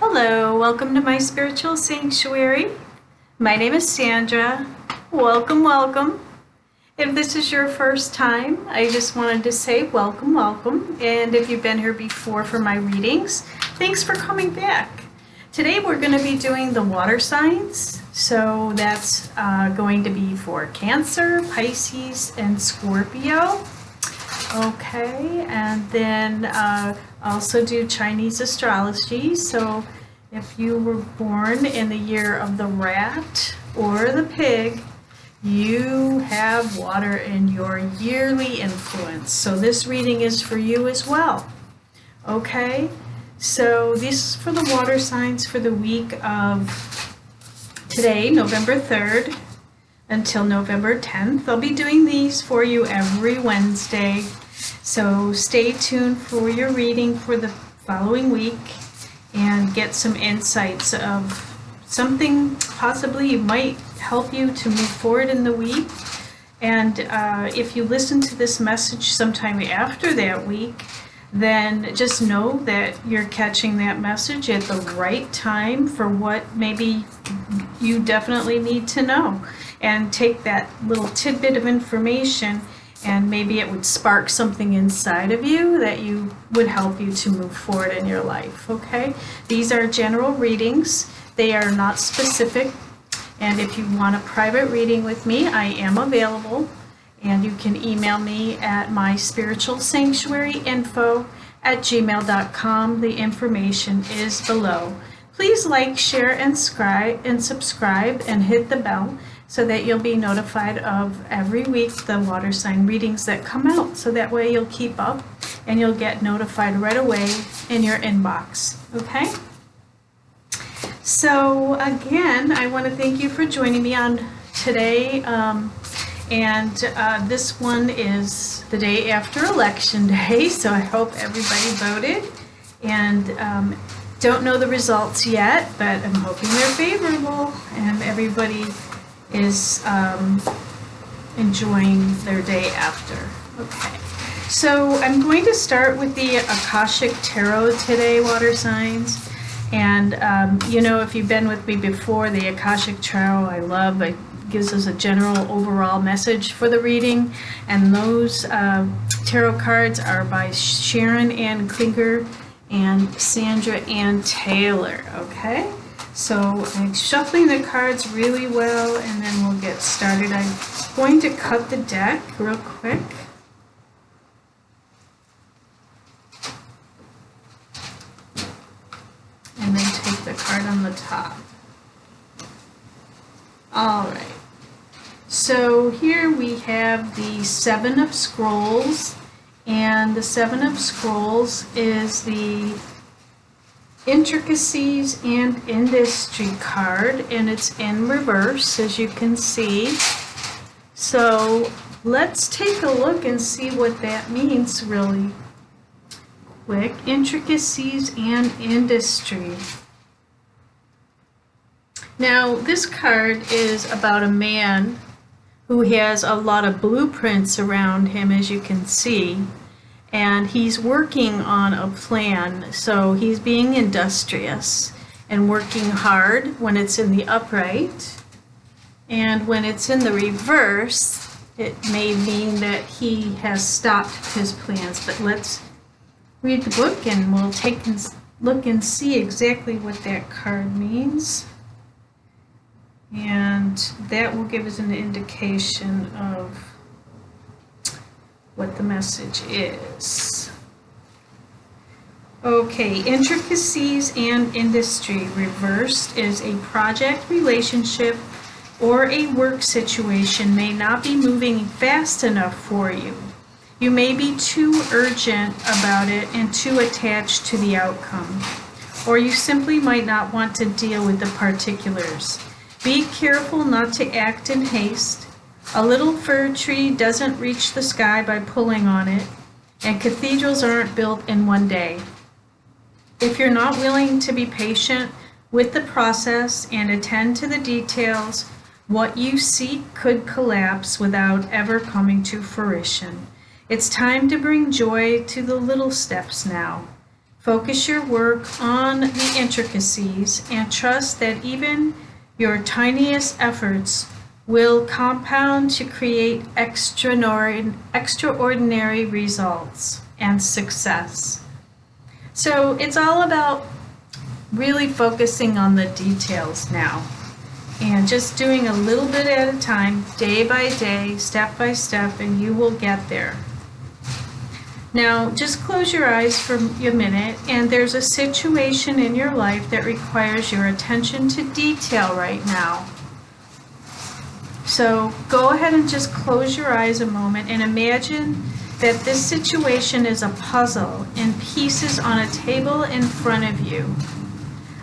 Hello, welcome to my spiritual sanctuary. My name is Sandra. Welcome, welcome. If this is your first time, I just wanted to say welcome, welcome. And if you've been here before for my readings, thanks for coming back. Today we're going to be doing the water signs. So that's going to be for Cancer, Pisces, and Scorpio. Okay, and then also do Chinese astrology. So if you were born in the year of the rat or the pig, you have water in your yearly influence. So this reading is for you as well. Okay, so this is for the water signs for the week of today, November 3rd, until November 10th. I'll be doing these for you every Wednesday. So stay tuned for your reading for the following week and get some insights of something possibly might help you to move forward in the week. And if you listen to this message sometime after that week, then just know that you're catching that message at the right time for what maybe you definitely need to know. And take that little tidbit of information and maybe it would spark something inside of you that would help you to move forward in your life, okay? These are general readings. They are not specific. And if you want a private reading with me, I am available. And you can email me at myspiritualsanctuaryinfo@gmail.com. The information is below. Please like, share, and subscribe and hit the bell so that you'll be notified of every week the water sign readings that come out. So that way you'll keep up and you'll get notified right away in your inbox. Okay? So again, I want to thank you for joining me on today. This one is the day after Election Day, so I hope everybody voted. And don't know the results yet, but I'm hoping they're favorable and everybody is enjoying their day after. Okay, so I'm going to start with the Akashic Tarot today, water signs. And you know, if you've been with me before, the Akashic Tarot I love. It gives us a general overall message for the reading. And those tarot cards are by Sharon Ann Klinger and Sandra Ann Taylor, okay? So I'm shuffling the cards really well and then we'll get started. I'm going to cut the deck real quick. And then take the card on the top. All right. So here we have the Seven of Scrolls. And the Seven of Scrolls is the Intricacies and Industry card, and it's in reverse, as you can see. So let's take a look and see what that means really quick. Intricacies and Industry. Now, this card is about a man who has a lot of blueprints around him, as you can see. And he's working on a plan, so he's being industrious and working hard when it's in the upright. And when it's in the reverse, it may mean that he has stopped his plans. But let's read the book and we'll take a look and see exactly what that card means. And that will give us an indication of what the message is. Okay, Intricacies and Industry reversed is a project, relationship, or a work situation may not be moving fast enough for you. You may be too urgent about it and too attached to the outcome. Or you simply might not want to deal with the particulars. Be careful not to act in haste. A little fir tree doesn't reach the sky by pulling on it, and cathedrals aren't built in one day. If you're not willing to be patient with the process and attend to the details, what you seek could collapse without ever coming to fruition. It's time to bring joy to the little steps now. Focus your work on the intricacies and trust that even your tiniest efforts will compound to create extraordinary results and success. So it's all about really focusing on the details now and just doing a little bit at a time, day by day, step by step, and you will get there. Now, just close your eyes for a minute, and there's a situation in your life that requires your attention to detail right now. So go ahead and just close your eyes a moment and imagine that this situation is a puzzle in pieces on a table in front of you.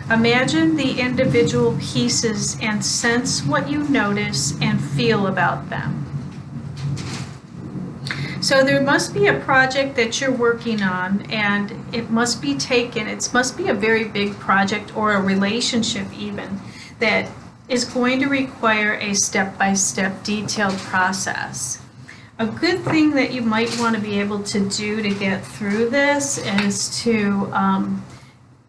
Imagine the individual pieces and sense what you notice and feel about them. So there must be a project that you're working on, and it must be a very big project, or a relationship even, that is going to require a step-by-step detailed process. A good thing that you might want to be able to do to get through this is to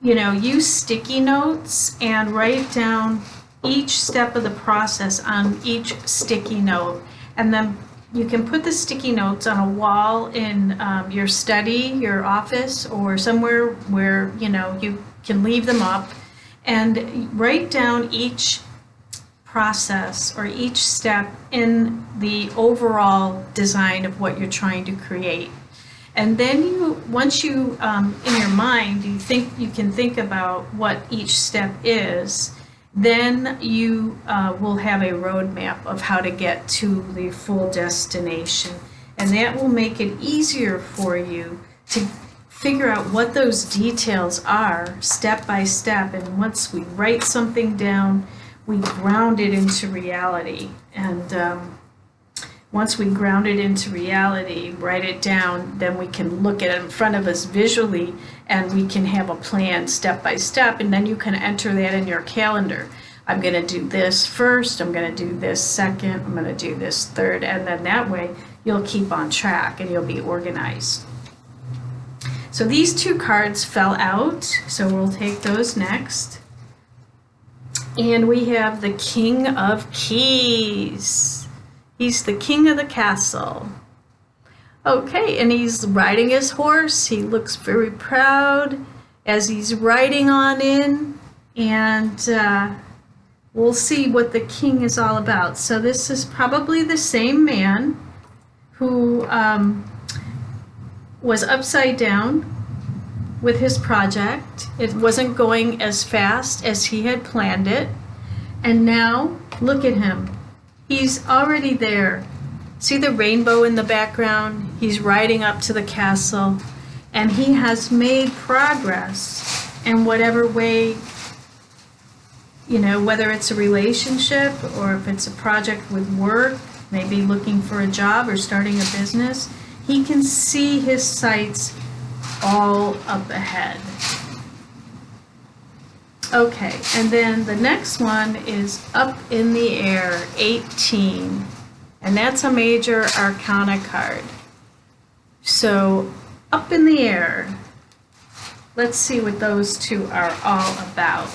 use sticky notes and write down each step of the process on each sticky note, and then you can put the sticky notes on a wall in your study, your office, or somewhere where you can leave them up, and write down each process or each step in the overall design of what you're trying to create. And then once you in your mind you can think about what each step is, then you will have a roadmap of how to get to the full destination. And that will make it easier for you to figure out what those details are step by step. And once we write something down, we ground it into reality. And once we ground it into reality, write it down, then we can look at it in front of us visually, and we can have a plan step by step, and then you can enter that in your calendar. I'm going to do this first, I'm going to do this second, I'm going to do this third, and then that way you'll keep on track and you'll be organized. So these two cards fell out, so we'll take those next. And we have the King of Keys. He's the king of the castle. Okay, and he's riding his horse. He looks very proud as he's riding on in. And we'll see what the king is all about. So this is probably the same man who was upside down with his project. It wasn't going as fast as he had planned it. And now, look at him. He's already there. See the rainbow in the background? He's riding up to the castle, and he has made progress in whatever way, whether it's a relationship or if it's a project with work, maybe looking for a job or starting a business. He can see his sights all up ahead. Okay, and then the next one is Up in the Air, 18. And that's a major arcana card. So, Up in the Air. Let's see what those two are all about.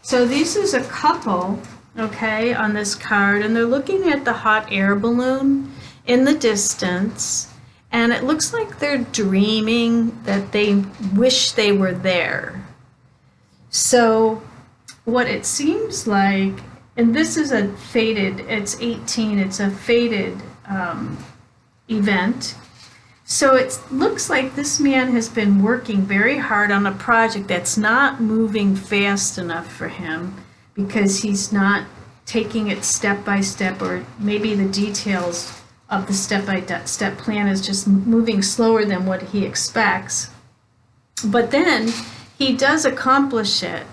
So this is a couple, okay, on this card, and they're looking at the hot air balloon in the distance, and it looks like they're dreaming that they wish they were there. So what it seems like, and this is a fated, it's 18, it's a fated event. So it looks like this man has been working very hard on a project that's not moving fast enough for him because he's not taking it step by step, or maybe the details of the step-by-step plan is just moving slower than what he expects. But then he does accomplish it,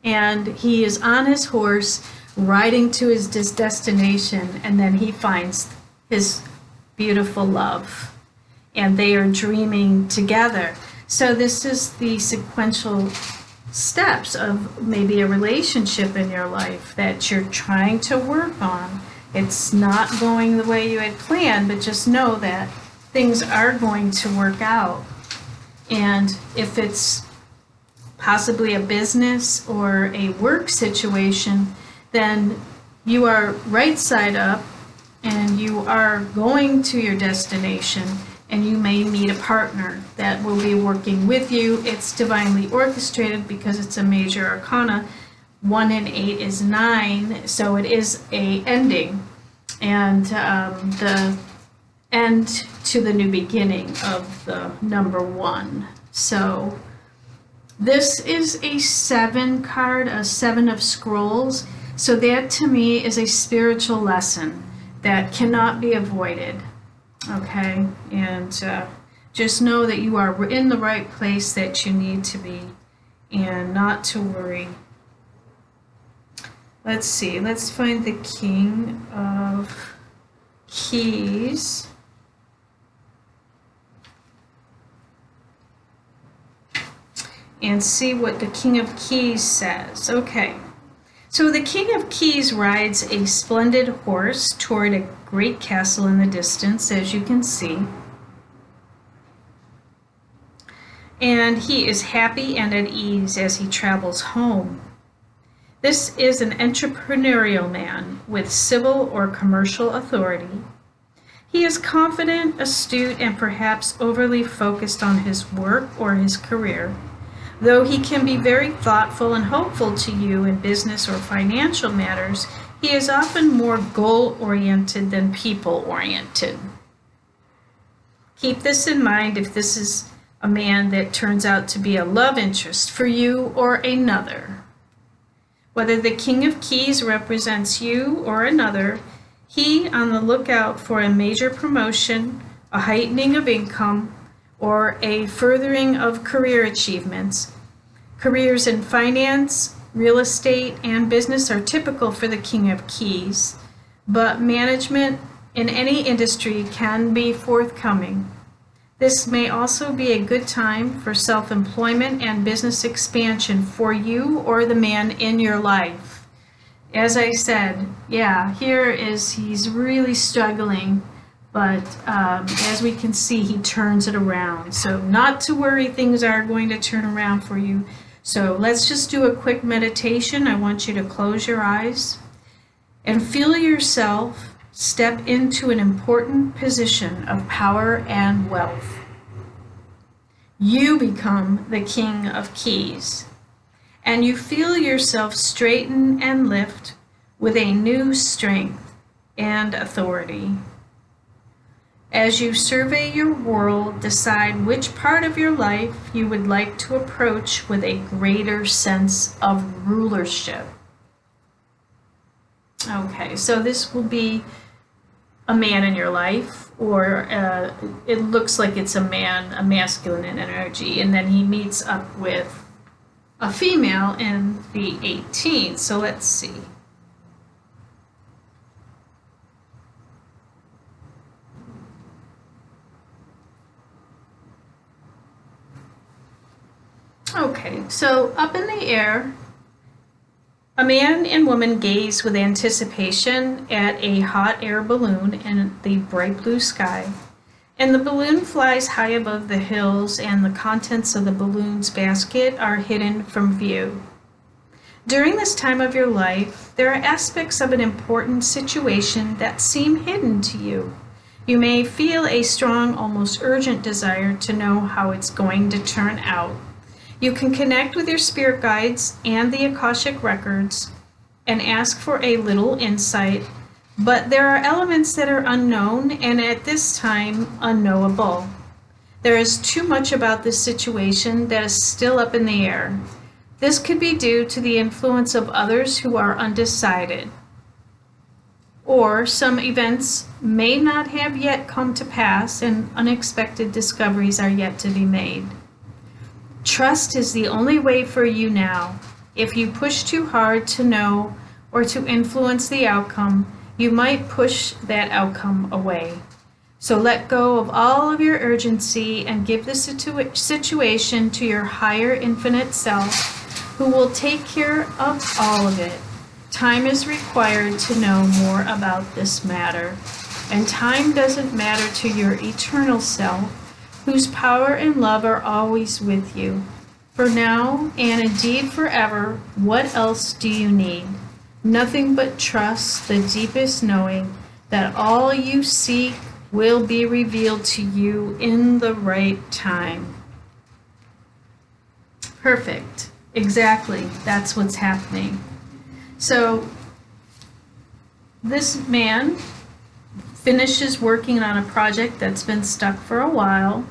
and he is on his horse riding to his destination, and then he finds his beautiful love, and they are dreaming together. So this is the sequential steps of maybe a relationship in your life that you're trying to work on. It's not going the way you had planned, but just know that things are going to work out. And if it's possibly a business or a work situation, then you are right side up and you are going to your destination, and you may meet a partner that will be working with you. It's divinely orchestrated because it's a major arcana. 1 and 8 is 9, so it is a ending, and the end to the new beginning of the number 1. So this is a 7 card, a 7 of scrolls. So that to me is a spiritual lesson that cannot be avoided. Okay, and just know that you are in the right place that you need to be, and not to worry. Let's see, let's find the King of Keys. And see what the King of Keys says. Okay, so the King of Keys rides a splendid horse toward a great castle in the distance, as you can see. And he is happy and at ease as he travels home. This is an entrepreneurial man with civil or commercial authority. He is confident, astute, and perhaps overly focused on his work or his career. Though he can be very thoughtful and hopeful to you in business or financial matters, he is often more goal-oriented than people-oriented. Keep this in mind if this is a man that turns out to be a love interest for you or another. Whether the King of Keys represents you or another, he on the lookout for a major promotion, a heightening of income, or a furthering of career achievements. Careers in finance, real estate, and business are typical for the King of Keys, but management in any industry can be forthcoming. This may also be a good time for self-employment and business expansion for you or the man in your life. As I said, yeah, he's really struggling, but as we can see, he turns it around. So not to worry, things are going to turn around for you. So let's just do a quick meditation. I want you to close your eyes and feel yourself step into an important position of power and wealth. You become the King of Keys, and you feel yourself straighten and lift with a new strength and authority. As you survey your world, decide which part of your life you would like to approach with a greater sense of rulership. Okay, so this will be a man in your life, or it looks like it's a man, a masculine in energy, and then he meets up with a female in the 18th. So let's see. Okay, so up in the air, a man and woman gaze with anticipation at a hot air balloon in the bright blue sky, and the balloon flies high above the hills, and the contents of the balloon's basket are hidden from view. During this time of your life, there are aspects of an important situation that seem hidden to you. You may feel a strong, almost urgent desire to know how it's going to turn out. You can connect with your spirit guides and the Akashic records and ask for a little insight, but there are elements that are unknown and at this time unknowable. There is too much about this situation that is still up in the air. This could be due to the influence of others who are undecided, or some events may not have yet come to pass and unexpected discoveries are yet to be made. Trust is the only way for you now. If you push too hard to know or to influence the outcome, you might push that outcome away. So let go of all of your urgency and give the situation to your higher infinite self, who will take care of all of it. Time is required to know more about this matter, and time doesn't matter to your eternal self, whose power and love are always with you. For now, and indeed forever, what else do you need? Nothing but trust, the deepest knowing that all you seek will be revealed to you in the right time. Perfect. Exactly. That's what's happening. So, this man finishes working on a project that's been stuck for a while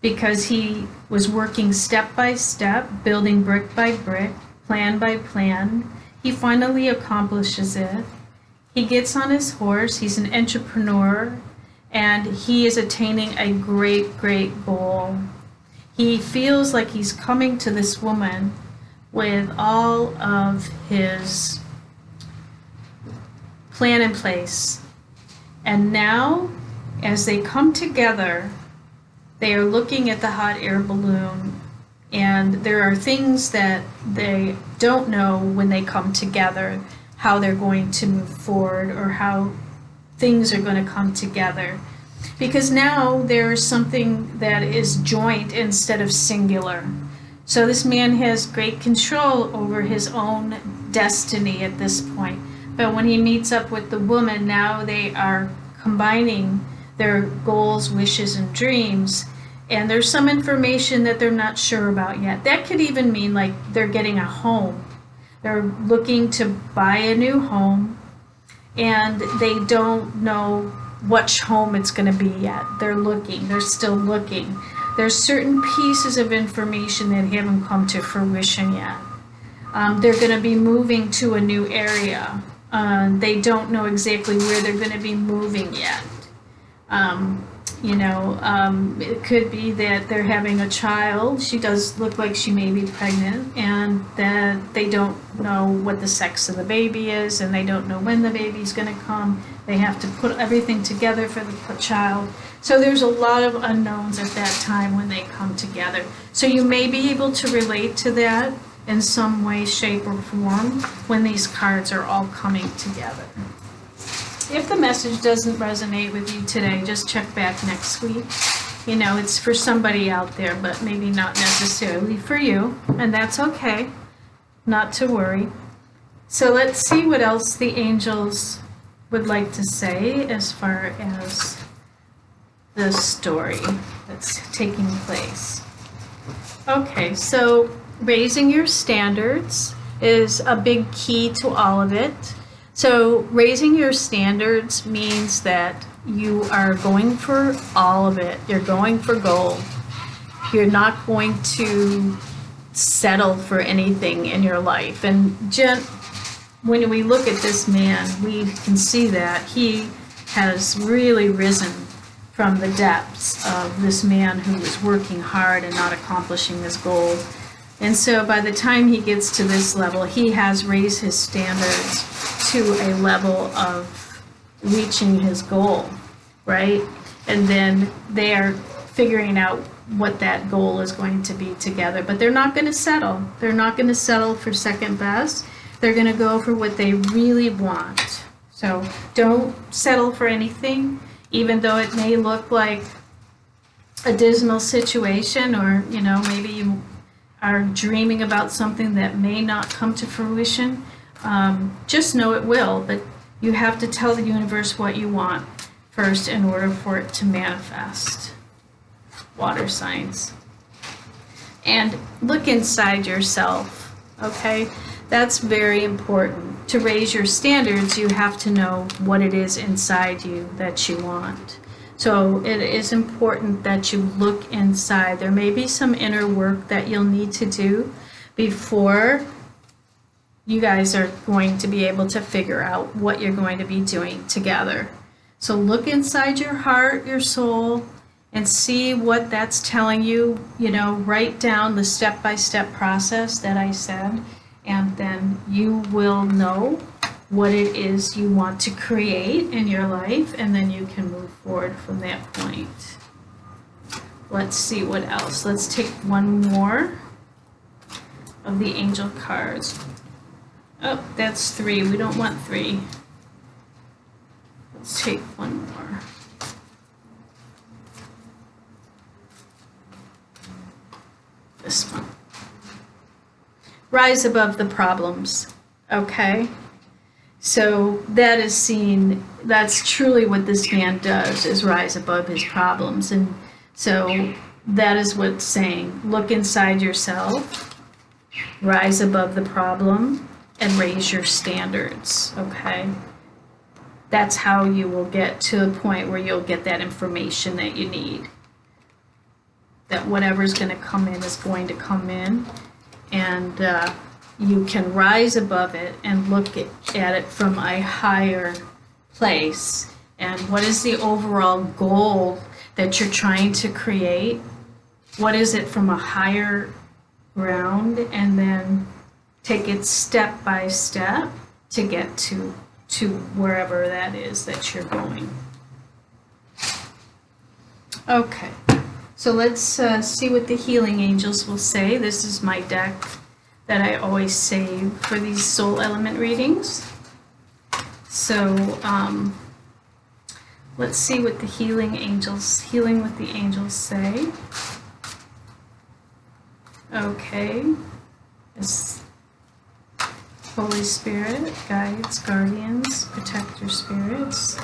because he was working step by step, building brick by brick, plan by plan. He finally accomplishes it. He gets on his horse. He's an entrepreneur, and he is attaining a great, great goal. He feels like he's coming to this woman with all of his plan in place. And now, as they come together, they are looking at the hot air balloon, and there are things that they don't know when they come together, how they're going to move forward or how things are going to come together. Because now there's something that is joint instead of singular. So this man has great control over his own destiny at this point. But when he meets up with the woman, now they are combining their goals, wishes, and dreams. And there's some information that they're not sure about yet. That could even mean like they're getting a home. They're looking to buy a new home, and they don't know which home it's going to be yet. They're looking. They're still looking. There's certain pieces of information that haven't come to fruition yet. They're going to be moving to a new area. They don't know exactly where they're going to be moving yet. It could be that they're having a child. She does look like she may be pregnant, and that they don't know what the sex of the baby is, and they don't know when the baby's going to come. They have to put everything together for the child. So there's a lot of unknowns at that time when they come together. So you may be able to relate to that in some way, shape, or form when these cards are all coming together. If the message doesn't resonate with you today, just check back next week. It's for somebody out there, but maybe not necessarily for you, and that's okay. Not to worry. So let's see what else the angels would like to say as far as the story that's taking place. Okay, so raising your standards is a big key to all of it. So raising your standards means that you are going for all of it. You're going for gold. You're not going to settle for anything in your life. And when we look at this man, we can see that he has really risen from the depths of this man who was working hard and not accomplishing his goal. And so by the time he gets to this level, he has raised his standards to a level of reaching his goal, right? And then they are figuring out what that goal is going to be together. But they're not going to settle. They're not going to settle for second best. They're going to go for what they really want. So don't settle for anything, even though it may look like a dismal situation, or maybe you are dreaming about something that may not come to fruition. Just know it will, but you have to tell the universe what you want first in order for it to manifest. Water signs. And look inside yourself, okay? That's very important. To raise your standards, you have to know what it is inside you that you want. So it is important that you look inside. There may be some inner work that you'll need to do before you guys are going to be able to figure out what you're going to be doing together. So look inside your heart, your soul, and see what that's telling you. Write down the step-by-step process that I said, and then you will know what it is you want to create in your life, and then you can move forward from that point. Let's see what else. Let's take one more of the angel cards. Oh, that's 3. We don't want 3. Let's take one more. This one. Rise above the problems, okay? So that is seen, that's truly what this man does, is rise above his problems. And so that is what's saying. Look inside yourself, rise above the problem, and raise your standards, okay? That's how you will get to a point where you'll get that information that you need. That whatever's going to come in is going to come in, and you can rise above it and look at it from a higher place. And what is the overall goal that you're trying to create? What is it from a higher ground? And then take it step by step to get to wherever that is that you're going. Okay. So let's see what the healing angels will say. This is my deck that I always save for these soul element readings. So let's see what the healing with the angels say. Okay. It's Holy Spirit, guides, guardians, protector spirits.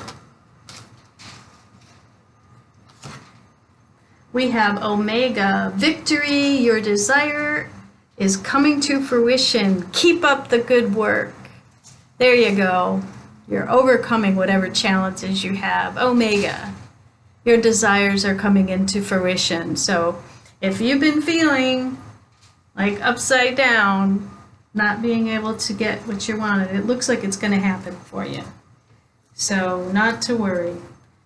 We have Omega, victory, your desire is coming to fruition. Keep up the good work. There you go. You're overcoming whatever challenges you have. Omega, your desires are coming into fruition. So if you've been feeling like upside down, not being able to get what you wanted, it looks like it's going to happen for you. So not to worry.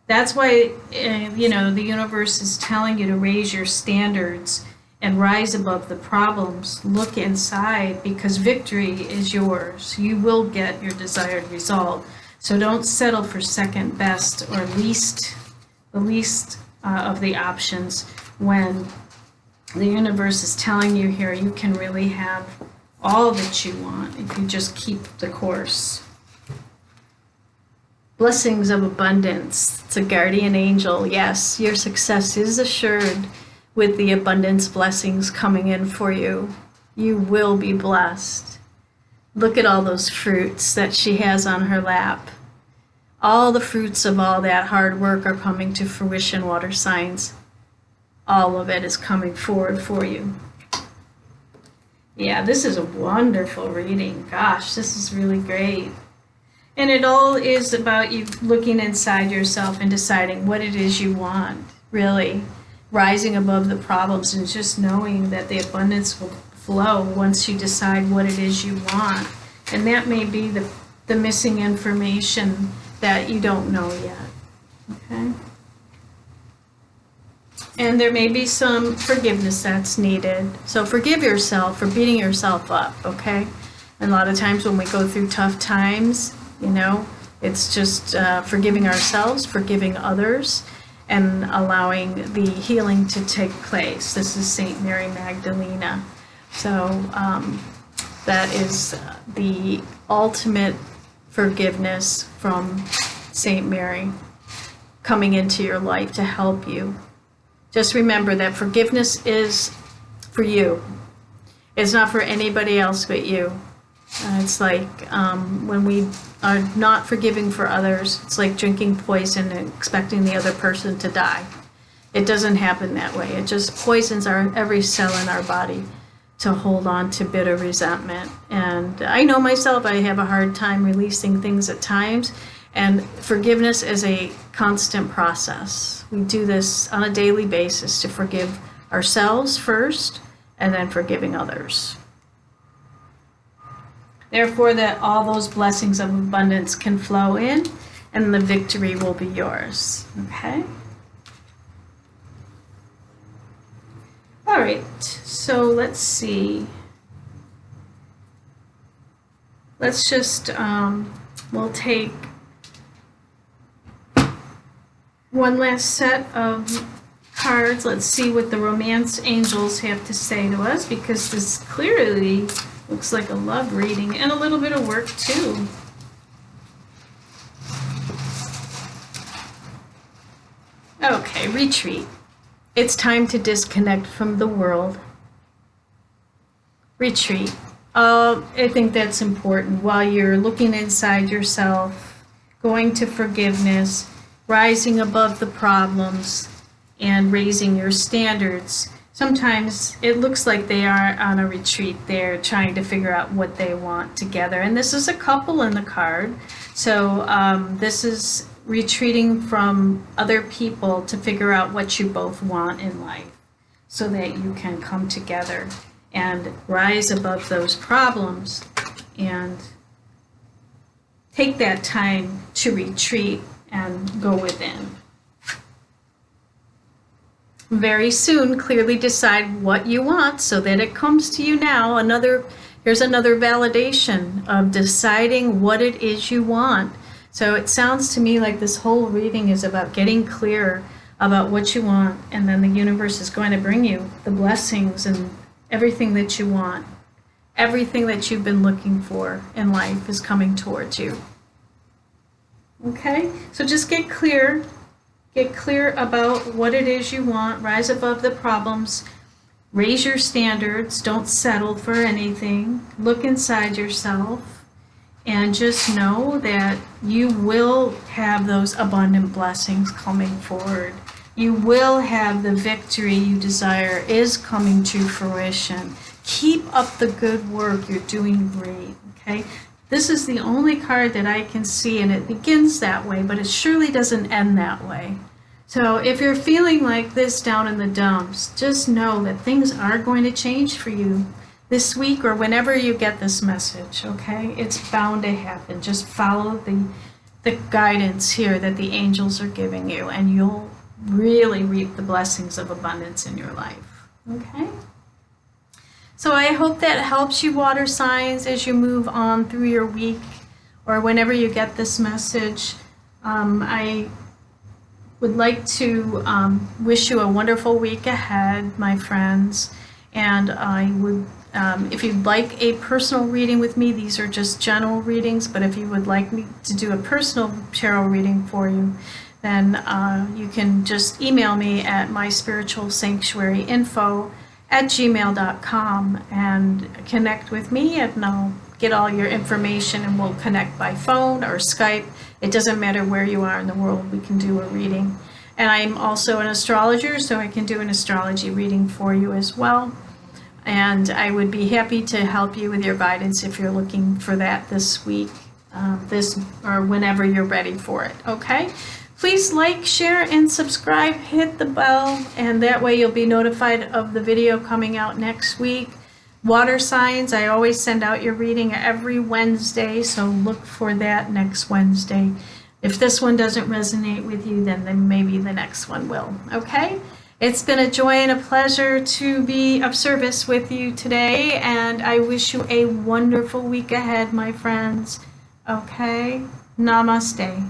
That's why, the universe is telling you to raise your standards and rise above the problems. Look inside, because victory is yours. You will get your desired result. So don't settle for second best or the least of the options when the universe is telling you here you can really have all that you want if you just keep the course. Blessings of abundance. It's a guardian angel. Yes, your success is assured with the abundance blessings coming in for you. You will be blessed. Look at all those fruits that she has on her lap. All the fruits of all that hard work are coming to fruition, water signs. All of it is coming forward for you. Yeah, this is a wonderful reading. Gosh, this is really great. And it all is about you looking inside yourself and deciding what it is you want, really. Rising above the problems and just knowing that the abundance will flow once you decide what it is you want. And that may be the missing information that you don't know yet. Okay? And there may be some forgiveness that's needed. So forgive yourself for beating yourself up, okay? And a lot of times when we go through tough times, it's just forgiving ourselves, forgiving others, and allowing the healing to take place. This is Saint Mary Magdalena. So that is the ultimate forgiveness from Saint Mary coming into your life to help you. Just remember that forgiveness is for you. It's not for anybody else but you. It's like when we are not forgiving for others, it's like drinking poison and expecting the other person to die. It doesn't happen that way. It just poisons every cell in our body to hold on to bitter resentment. And I know myself, I have a hard time releasing things at times. And forgiveness is a constant process. We do this on a daily basis to forgive ourselves first and then forgiving others. Therefore, that all those blessings of abundance can flow in and the victory will be yours. Okay? All right, so let's see. Let's just, we'll take one last set of cards. Let's see what the romance angels have to say to us, because this clearly looks like a love reading and a little bit of work too. Okay, retreat. It's time to disconnect from the world retreat. I think that's important while you're looking inside yourself, going to forgiveness, rising above the problems, and raising your standards. Sometimes it looks like they are on a retreat. They're trying to figure out what they want together. And this is a couple in the card. So this is retreating from other people to figure out what you both want in life so that you can come together and rise above those problems and take that time to retreat and go within. Very soon, clearly decide what you want so that it comes to you now. Here's another validation of deciding what it is you want. So it sounds to me like this whole reading is about getting clear about what you want, and then the universe is going to bring you the blessings and everything that you want. Everything that you've been looking for in life is coming towards you. Okay? So just get clear. Get clear about what it is you want. Rise above the problems. Raise your standards. Don't settle for anything. Look inside yourself and just know that you will have those abundant blessings coming forward. You will have the victory you desire is coming to fruition. Keep up the good work. You're doing great. Okay? This is the only card that I can see, and it begins that way, but it surely doesn't end that way. So if you're feeling like this down in the dumps, just know that things are going to change for you this week or whenever you get this message, okay? It's bound to happen. Just follow the guidance here that the angels are giving you, and you'll really reap the blessings of abundance in your life, okay? So I hope that helps you, water signs, as you move on through your week or whenever you get this message. I would like to wish you a wonderful week ahead, my friends. And I would, if you'd like a personal reading with me, these are just general readings, but if you would like me to do a personal tarot reading for you, then you can just email me at myspiritualsanctuaryinfo@gmail.com and connect with me, and I'll get all your information, and we'll connect by phone or Skype. It doesn't matter where you are in the world, we can do a reading. And I'm also an astrologer, so I can do an astrology reading for you as well. And I would be happy to help you with your guidance if you're looking for that this week, or whenever you're ready for it, okay? Please like, share, and subscribe. Hit the bell, and that way you'll be notified of the video coming out next week. Water signs, I always send out your reading every Wednesday, so look for that next Wednesday. If this one doesn't resonate with you, then maybe the next one will, okay? It's been a joy and a pleasure to be of service with you today, and I wish you a wonderful week ahead, my friends. Okay? Namaste.